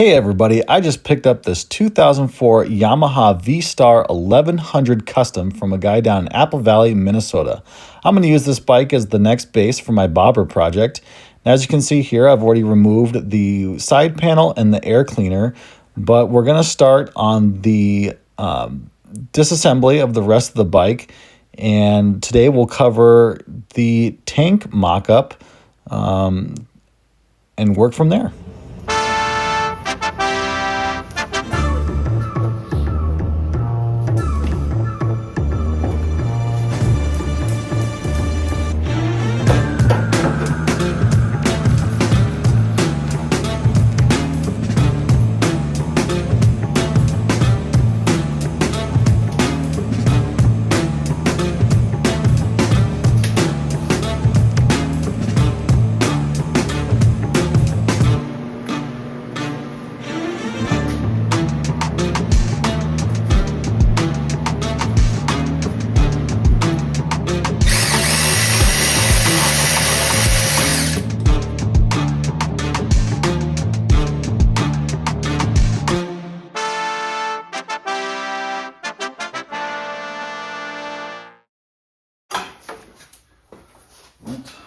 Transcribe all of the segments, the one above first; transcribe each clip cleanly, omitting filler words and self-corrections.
Hey everybody, I just picked up this 2004 Yamaha V Star 1100 Custom from a guy down in Apple Valley, Minnesota. I'm going to use this bike as the next base for my bobber project. And as you can see here, I've already removed the side panel and the air cleaner, but we're going to start on the disassembly of the rest of the bike. And today we'll cover the tank mock-up and work from there.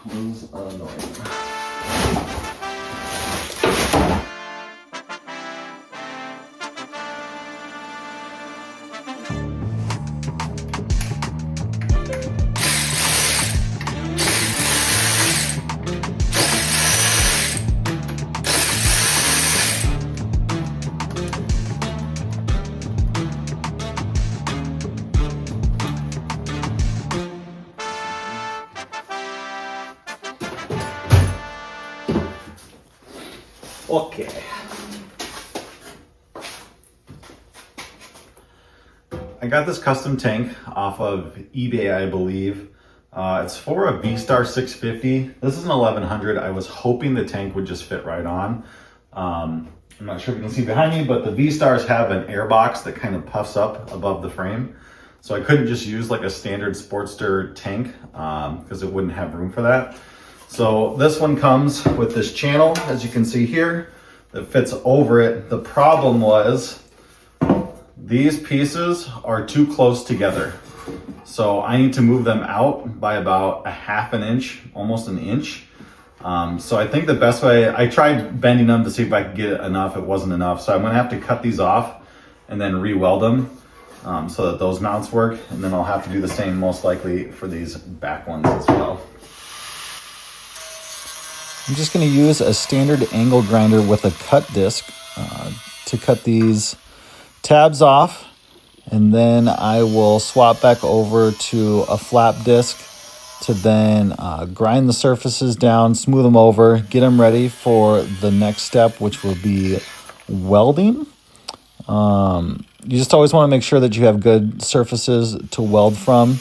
Was annoying. Okay. I got this custom tank off of eBay, I believe. It's for a V Star 650. This is an 1100. I was hoping the tank would just fit right on. I'm not sure if you can see behind me, but the V Stars have an air box that kind of puffs up above the frame. So I couldn't just use like a standard Sportster tank because it wouldn't have room for that. So this one comes with this channel, as you can see here, that fits over it. The problem was these pieces are too close together. So I need to move them out by about a half an inch, almost an inch. So I think the best way, I tried bending them to see if I could get it enough, it wasn't enough. So I'm gonna have to cut these off and then re-weld them so that those mounts work. And then I'll have to do the same most likely for these back ones as well. I'm just going to use a standard angle grinder with a cut disc to cut these tabs off, and then I will swap back over to a flap disc to then grind the surfaces down, smooth them over, get them ready for the next step, which will be welding. You just always want to make sure that you have good surfaces to weld from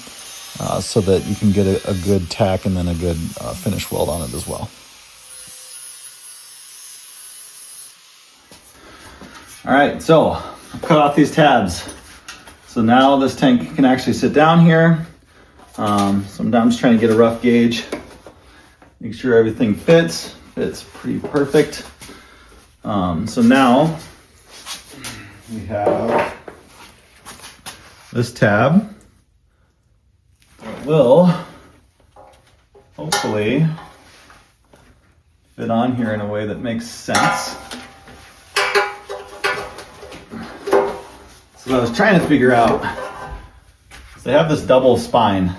so that you can get a good tack and then a good finish weld on it as well. All right, so I've cut off these tabs. So now this tank can actually sit down here. So I'm just trying to get a rough gauge. Make sure everything fits pretty perfect. So now we have this tab that will hopefully fit on here in a way that makes sense. So I was trying to figure out, so they have this double spine,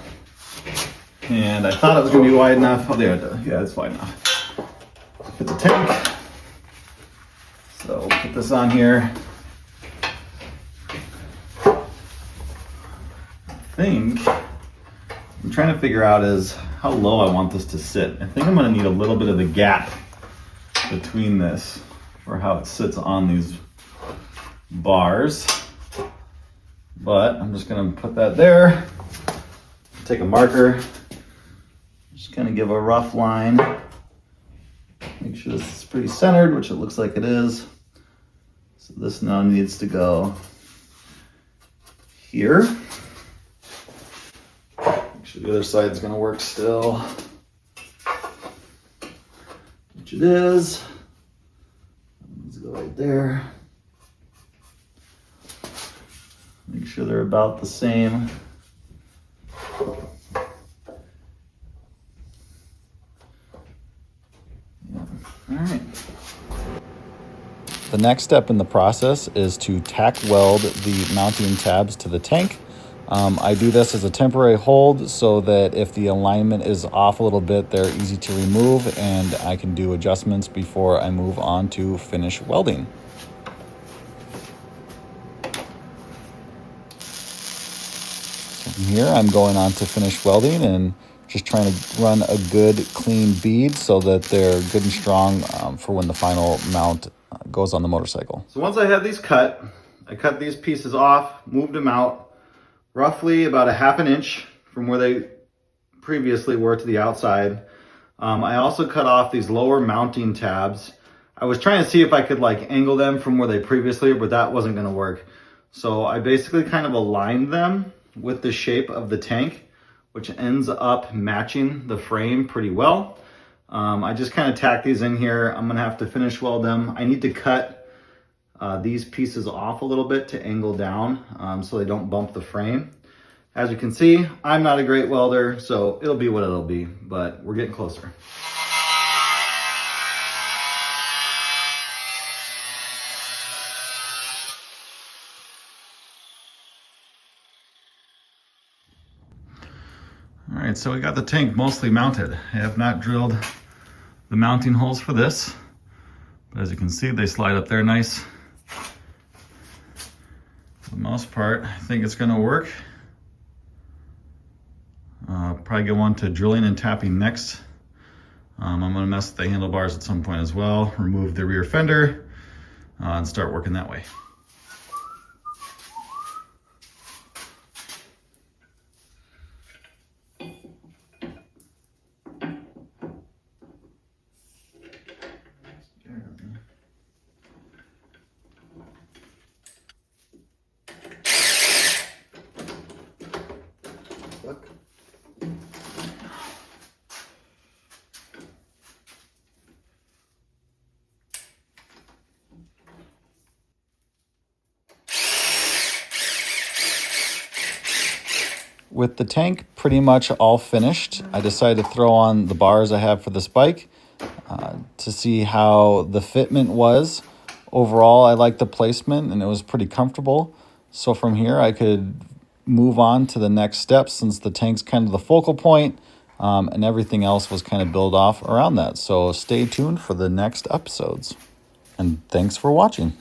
and I thought it was going to be wide enough. Oh, there it is. Yeah, it's wide enough. Fit the tank. So we'll put this on here. I think I'm trying to figure out is how low I want this to sit. I think I'm going to need a little bit of a gap between this for how it sits on these bars. But I'm just gonna put that there, take a marker, just kind of give a rough line, make sure this is pretty centered, which it looks like it is. So this now needs to go here. Make sure the other side's gonna work still, which it is. Let's go right there. Make sure they're about the same. All right. The next step in the process is to tack weld the mounting tabs to the tank. I do this as a temporary hold so that if the alignment is off a little bit, they're easy to remove and I can do adjustments before I move on to finish welding. So from here, I'm going on to finish welding and just trying to run a good clean bead so that they're good and strong for when the final mount goes on the motorcycle. So once I have these cut, I cut these pieces off, moved them out roughly about 1/2 inch from where they previously were to the outside. I also cut off these lower mounting tabs. I was trying to see if I could like angle them from where they previously were, but that wasn't going to work. So I basically kind of aligned them with the shape of the tank, which ends up matching the frame pretty well. I just kind of tack these in here. I'm going to have to finish weld them. I need to cut these pieces off a little bit to angle down so they don't bump the frame. As you can see, I'm not a great welder, so it'll be what it'll be, but we're getting closer. All right, so we got the tank mostly mounted. I have not drilled the mounting holes for this, but as you can see, they slide up there nice. For the most part, I think it's gonna work. Probably get one to drilling and tapping next. I'm gonna mess with the handlebars at some point as well, remove the rear fender, and start working that way. Look. With the tank pretty much all finished, I decided to throw on the bars I have for this bike to see how the fitment was. Overall, I liked the placement and it was pretty comfortable. So from here, I could move on to the next step since the tank's kind of the focal point and everything else was kind of built off around that. So stay tuned for the next episodes. And thanks for watching.